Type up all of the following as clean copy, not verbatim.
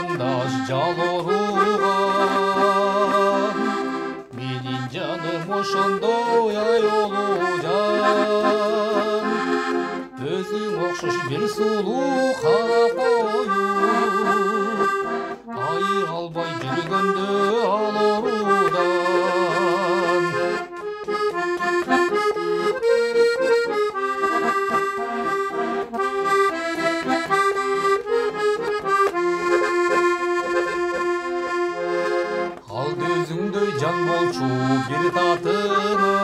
қарындаш жал ұрған, менің жаным ошондой аяулужан, өзің оқшош бір сұлу қара қою, айыға албай жүргенде ал орудан. Алды өзіңдөй жан болчу бір татына,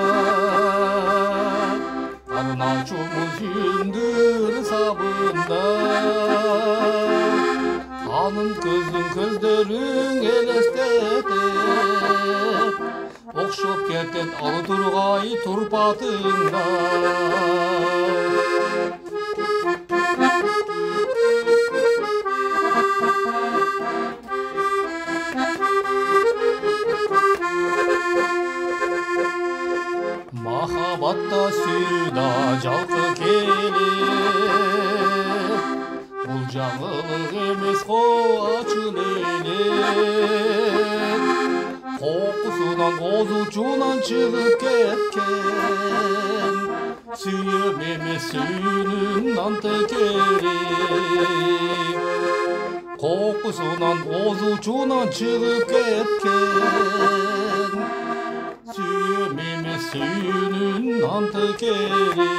арначумун сүйүндүр сабында. Анын көзүн көздөрүң элестетет, окшоп кетет ал тургай турпатыңда. Махабатта сүйда жалқы келет, бұл жаңылық емес ачыл элек. Қоқысынан озучунан чыгып кеткен, сүйем емес сүйүүнүн антекерек. Қоқысынан озучунан чыгып кеткен, сүйем емес сүйүүнүн антекерек.